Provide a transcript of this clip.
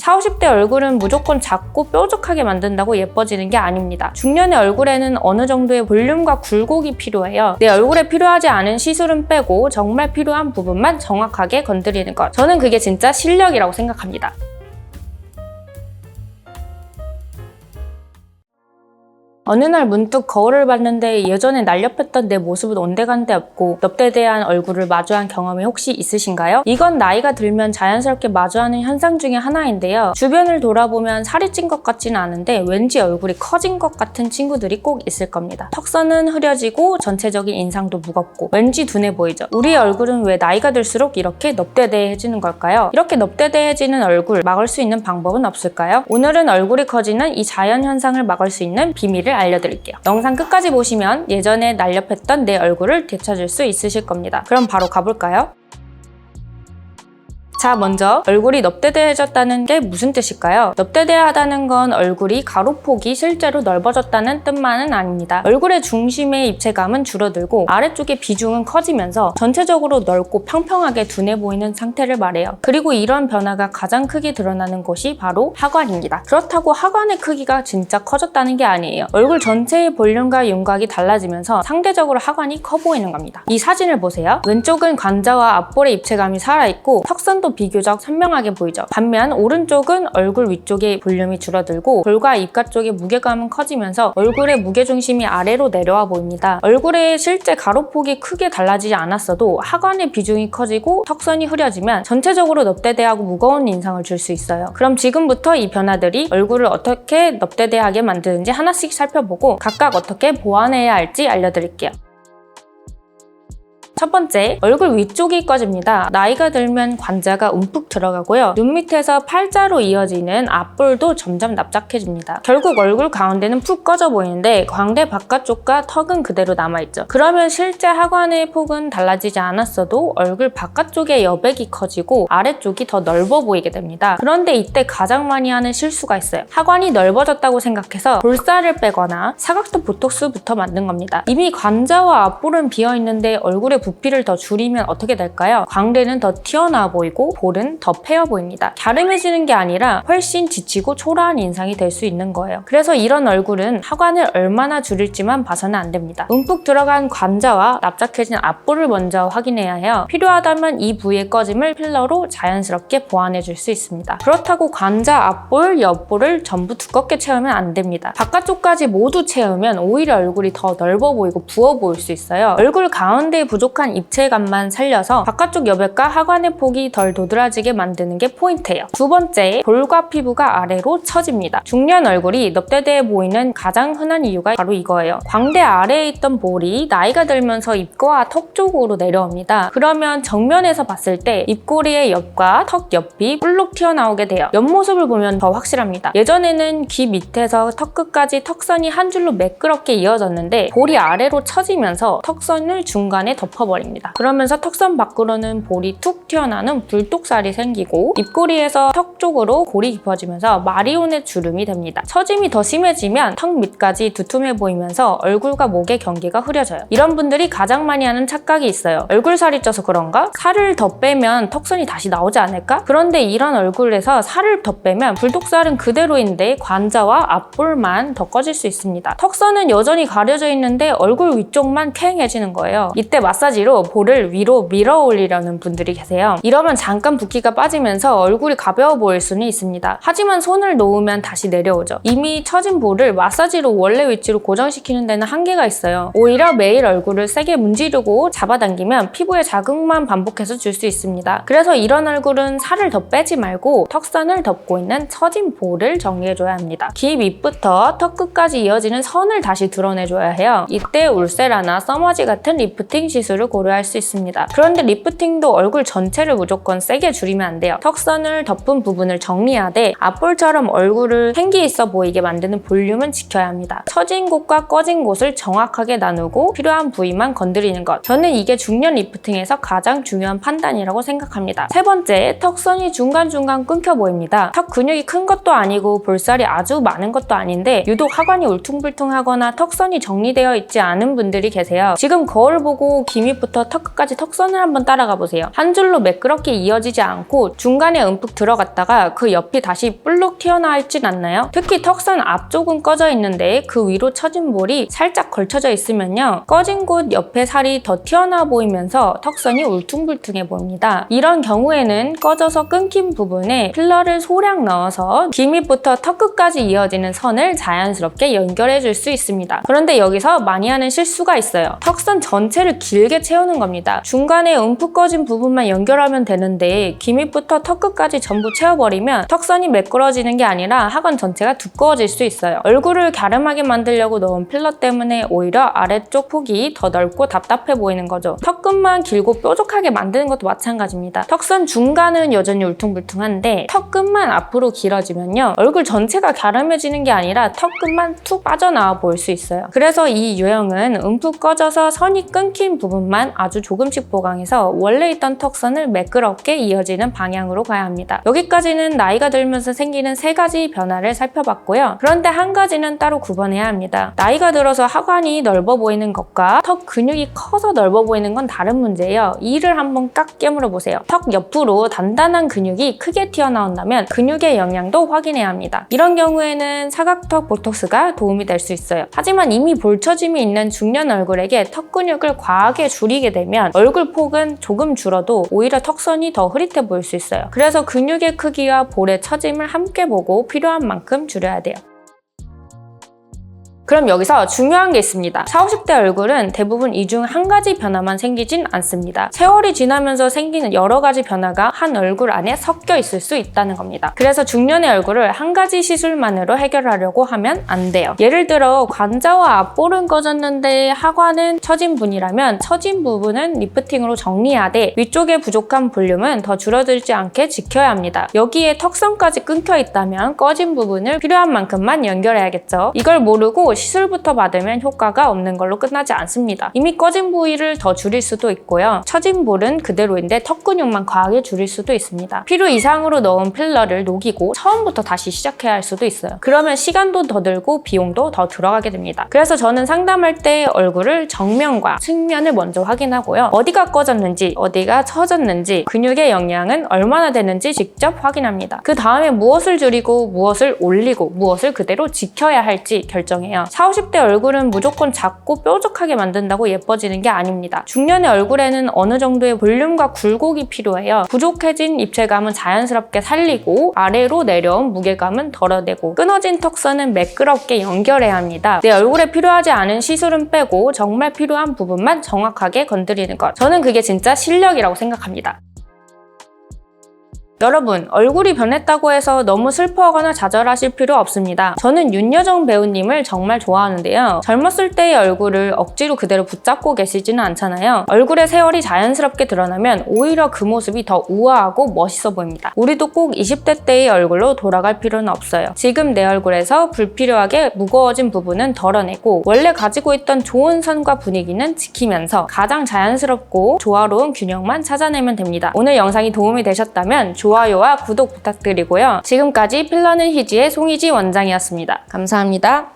40, 50대 얼굴은 무조건 작고 뾰족하게 만든다고 예뻐지는 게 아닙니다. 중년의 얼굴에는 어느 정도의 볼륨과 굴곡이 필요해요. 내 얼굴에 필요하지 않은 시술은 빼고 정말 필요한 부분만 정확하게 건드리는 것. 저는 그게 진짜 실력이라고 생각합니다. 어느 날 문득 거울을 봤는데 예전에 날렵했던 내 모습은 온데간데 없고 넙대대한 얼굴을 마주한 경험이 혹시 있으신가요? 이건 나이가 들면 자연스럽게 마주하는 현상 중에 하나인데요. 주변을 돌아보면 살이 찐 것 같지는 않은데 왠지 얼굴이 커진 것 같은 친구들이 꼭 있을 겁니다. 턱선은 흐려지고 전체적인 인상도 무겁고 왠지 둔해 보이죠? 우리의 얼굴은 왜 나이가 들수록 이렇게 넙대대해지는 걸까요? 이렇게 넙대대해지는 얼굴 막을 수 있는 방법은 없을까요? 오늘은 얼굴이 커지는 이 자연현상을 막을 수 있는 비밀을 알려드릴게요. 영상 끝까지 보시면 예전에 날렵했던 내 얼굴을 되찾을 수 있으실 겁니다. 그럼 바로 가볼까요? 자, 먼저 얼굴이 넙대대해졌다는 게 무슨 뜻일까요? 넙대대하다는 건 얼굴이 가로폭이 실제로 넓어졌다는 뜻만은 아닙니다. 얼굴의 중심의 입체감은 줄어들고 아래쪽의 비중은 커지면서 전체적으로 넓고 평평하게 둔해 보이는 상태를 말해요. 그리고 이런 변화가 가장 크게 드러나는 곳이 바로 하관입니다. 그렇다고 하관의 크기가 진짜 커졌다는 게 아니에요. 얼굴 전체의 볼륨과 윤곽이 달라지면서 상대적으로 하관이 커 보이는 겁니다. 이 사진을 보세요. 왼쪽은 관자와 앞볼의 입체감이 살아있고 턱선도 비교적 선명하게 보이죠. 반면 오른쪽은 얼굴 위쪽의 볼륨이 줄어들고 볼과 입가 쪽의 무게감은 커지면서 얼굴의 무게중심이 아래로 내려와 보입니다. 얼굴의 실제 가로폭이 크게 달라지지 않았어도 하관의 비중이 커지고 턱선이 흐려지면 전체적으로 넙대대하고 무거운 인상을 줄 수 있어요. 그럼 지금부터 이 변화들이 얼굴을 어떻게 넙대대하게 만드는지 하나씩 살펴보고 각각 어떻게 보완해야 할지 알려드릴게요. 첫 번째, 얼굴 위쪽이 꺼집니다. 나이가 들면 관자가 움푹 들어가고요. 눈 밑에서 팔자로 이어지는 앞볼도 점점 납작해집니다. 결국 얼굴 가운데는 푹 꺼져 보이는데 광대 바깥쪽과 턱은 그대로 남아있죠. 그러면 실제 하관의 폭은 달라지지 않았어도 얼굴 바깥쪽의 여백이 커지고 아래쪽이 더 넓어 보이게 됩니다. 그런데 이때 가장 많이 하는 실수가 있어요. 하관이 넓어졌다고 생각해서 볼살을 빼거나 사각턱 보톡스부터 만든 겁니다. 이미 관자와 앞볼은 비어있는데 얼굴에 부피를 더 줄이면 어떻게 될까요? 광대는 더 튀어나와 보이고 볼은 더 패여 보입니다. 갸름해지는 게 아니라 훨씬 지치고 초라한 인상이 될 수 있는 거예요. 그래서 이런 얼굴은 하관을 얼마나 줄일지만 봐서는 안 됩니다. 움푹 들어간 관자와 납작해진 앞볼을 먼저 확인해야 해요. 필요하다면 이 부위의 꺼짐을 필러로 자연스럽게 보완해 줄 수 있습니다. 그렇다고 관자, 앞볼, 옆볼을 전부 두껍게 채우면 안 됩니다. 바깥쪽까지 모두 채우면 오히려 얼굴이 더 넓어 보이고 부어 보일 수 있어요. 얼굴 가운데에 부족한 입체감만 살려서 바깥쪽 여백과 하관의 폭이 덜 도드라지게 만드는 게 포인트예요. 두 번째, 볼과 피부가 아래로 처집니다. 중년 얼굴이 넙대대해 보이는 가장 흔한 이유가 바로 이거예요. 광대 아래에 있던 볼이 나이가 들면서 입과 턱 쪽으로 내려옵니다. 그러면 정면에서 봤을 때 입꼬리의 옆과 턱 옆이 볼록 튀어나오게 돼요. 옆모습을 보면 더 확실합니다. 예전에는 귀 밑에서 턱 끝까지 턱선이 한 줄로 매끄럽게 이어졌는데 볼이 아래로 처지면서 턱선을 중간에 덮어버립니다. 그러면서 턱선 밖으로는 볼이 툭 튀어나오는 불독살이 생기고 입꼬리에서 턱 쪽으로 골이 깊어지면서 마리오넷 주름이 됩니다. 처짐이 더 심해지면 턱 밑까지 두툼해 보이면서 얼굴과 목의 경계가 흐려져요. 이런 분들이 가장 많이 하는 착각이 있어요. 얼굴 살이 쪄서 그런가? 살을 더 빼면 턱선이 다시 나오지 않을까? 그런데 이런 얼굴에서 살을 더 빼면 불독살은 그대로인데 관자와 앞볼만 더 꺼질 수 있습니다. 턱선은 여전히 가려져 있는데 얼굴 위쪽만 캥해지는 거예요. 이때 마사지로 볼을 위로 밀어 올리려는 분들이 계세요. 이러면 잠깐 붓기가 빠지면서 얼굴이 가벼워 보일 수는 있습니다. 하지만 손을 놓으면 다시 내려오죠. 이미 처진 볼을 마사지로 원래 위치로 고정시키는 데는 한계가 있어요. 오히려 매일 얼굴을 세게 문지르고 잡아당기면 피부에 자극만 반복해서 줄 수 있습니다. 그래서 이런 얼굴은 살을 더 빼지 말고 턱선을 덮고 있는 처진 볼을 정리해줘야 합니다. 귀 밑부터 턱 끝까지 이어지는 선을 다시 드러내줘야 해요. 이때 울세라나 써머지 같은 리프팅 시술을 고려할 수 있습니다. 그런데 리프팅도 얼굴 전체를 무조건 세게 줄이면 안 돼요. 턱선을 덮은 부분을 정리하되 앞볼처럼 얼굴을 생기 있어 보이게 만드는 볼륨은 지켜야 합니다. 처진 곳과 꺼진 곳을 정확하게 나누고 필요한 부위만 건드리는 것. 저는 이게 중년 리프팅에서 가장 중요한 판단이라고 생각합니다. 세 번째, 턱선이 중간중간 끊겨 보입니다. 턱 근육이 큰 것도 아니고 볼살이 아주 많은 것도 아닌데 유독 하관이 울퉁불퉁하거나 턱선이 정리되어 있지 않은 분들이 계세요. 지금 거울 보고 기미 밑부터 턱 끝까지 턱선을 한번 따라가 보세요. 한 줄로 매끄럽게 이어지지 않고 중간에 움푹 들어갔다가 그 옆이 다시 볼록 튀어나와 있진 않나요? 특히 턱선 앞쪽은 꺼져 있는데 그 위로 처진 볼이 살짝 걸쳐져 있으면요, 꺼진 곳 옆에 살이 더 튀어나와 보이면서 턱선이 울퉁불퉁해 보입니다. 이런 경우에는 꺼져서 끊긴 부분에 필러를 소량 넣어서 귀 밑부터 턱 끝까지 이어지는 선을 자연스럽게 연결해 줄 수 있습니다. 그런데 여기서 많이 하는 실수가 있어요. 턱선 전체를 길게 채우는 겁니다. 중간에 움푹 꺼진 부분만 연결하면 되는데 귀 밑부터 턱 끝까지 전부 채워버리면 턱선이 매끄러지는 게 아니라 하관 전체가 두꺼워질 수 있어요. 얼굴을 갸름하게 만들려고 넣은 필러 때문에 오히려 아래쪽 폭이 더 넓고 답답해 보이는 거죠. 턱끝만 길고 뾰족하게 만드는 것도 마찬가지입니다. 턱선 중간은 여전히 울퉁불퉁한데 턱 끝만 앞으로 길어지면요, 얼굴 전체가 갸름해지는 게 아니라 턱 끝만 툭 빠져나와 보일 수 있어요. 그래서 이 유형은 움푹 꺼져서 선이 끊긴 부분만 아주 조금씩 보강해서 원래 있던 턱선을 매끄럽게 이어지는 방향으로 가야 합니다. 여기까지는 나이가 들면서 생기는 3가지 변화를 살펴봤고요. 그런데 한 가지는 따로 구분해야 합니다. 나이가 들어서 하관이 넓어 보이는 것과 턱 근육이 커서 넓어 보이는 건 다른 문제예요. 이를 한번 깍 깨물어 보세요. 턱 옆으로 단단한 근육이 크게 튀어나온다면 근육의 영향도 확인해야 합니다. 이런 경우에는 사각턱 보톡스가 도움이 될 수 있어요. 하지만 이미 볼처짐이 있는 중년 얼굴에게 턱 근육을 과하게 줄이게 되면 얼굴 폭은 조금 줄어도 오히려 턱선이 더 흐릿해 보일 수 있어요. 그래서 근육의 크기와 볼의 처짐을 함께 보고 필요한 만큼 줄여야 돼요. 그럼 여기서 중요한 게 있습니다. 40, 50대 얼굴은 대부분 이 중 한 가지 변화만 생기진 않습니다. 세월이 지나면서 생기는 여러 가지 변화가 한 얼굴 안에 섞여 있을 수 있다는 겁니다. 그래서 중년의 얼굴을 한 가지 시술만으로 해결하려고 하면 안 돼요. 예를 들어 관자와 앞볼은 꺼졌는데 하관은 처진 분이라면 처진 부분은 리프팅으로 정리하되 위쪽에 부족한 볼륨은 더 줄어들지 않게 지켜야 합니다. 여기에 턱선까지 끊겨 있다면 꺼진 부분을 필요한 만큼만 연결해야겠죠. 이걸 모르고 시술부터 받으면 효과가 없는 걸로 끝나지 않습니다. 이미 꺼진 부위를 더 줄일 수도 있고요. 처진 볼은 그대로인데 턱 근육만 과하게 줄일 수도 있습니다. 필요 이상으로 넣은 필러를 녹이고 처음부터 다시 시작해야 할 수도 있어요. 그러면 시간도 더 들고 비용도 더 들어가게 됩니다. 그래서 저는 상담할 때 얼굴을 정면과 측면을 먼저 확인하고요. 어디가 꺼졌는지, 어디가 처졌는지, 근육의 영향은 얼마나 되는지 직접 확인합니다. 그 다음에 무엇을 줄이고 무엇을 올리고 무엇을 그대로 지켜야 할지 결정해요. 40, 50대 얼굴은 무조건 작고 뾰족하게 만든다고 예뻐지는 게 아닙니다. 중년의 얼굴에는 어느 정도의 볼륨과 굴곡이 필요해요. 부족해진 입체감은 자연스럽게 살리고 아래로 내려온 무게감은 덜어내고 끊어진 턱선은 매끄럽게 연결해야 합니다. 내 얼굴에 필요하지 않은 시술은 빼고 정말 필요한 부분만 정확하게 건드리는 것. 저는 그게 진짜 실력이라고 생각합니다. 여러분, 얼굴이 변했다고 해서 너무 슬퍼하거나 좌절하실 필요 없습니다. 저는 윤여정 배우님을 정말 좋아하는데요. 젊었을 때의 얼굴을 억지로 그대로 붙잡고 계시지는 않잖아요. 얼굴에 세월이 자연스럽게 드러나면 오히려 그 모습이 더 우아하고 멋있어 보입니다. 우리도 꼭 20대 때의 얼굴로 돌아갈 필요는 없어요. 지금 내 얼굴에서 불필요하게 무거워진 부분은 덜어내고 원래 가지고 있던 좋은 선과 분위기는 지키면서 가장 자연스럽고 조화로운 균형만 찾아내면 됩니다. 오늘 영상이 도움이 되셨다면 좋아요와 구독 부탁드리고요. 지금까지 필러는 희지의 송희지 원장이었습니다. 감사합니다.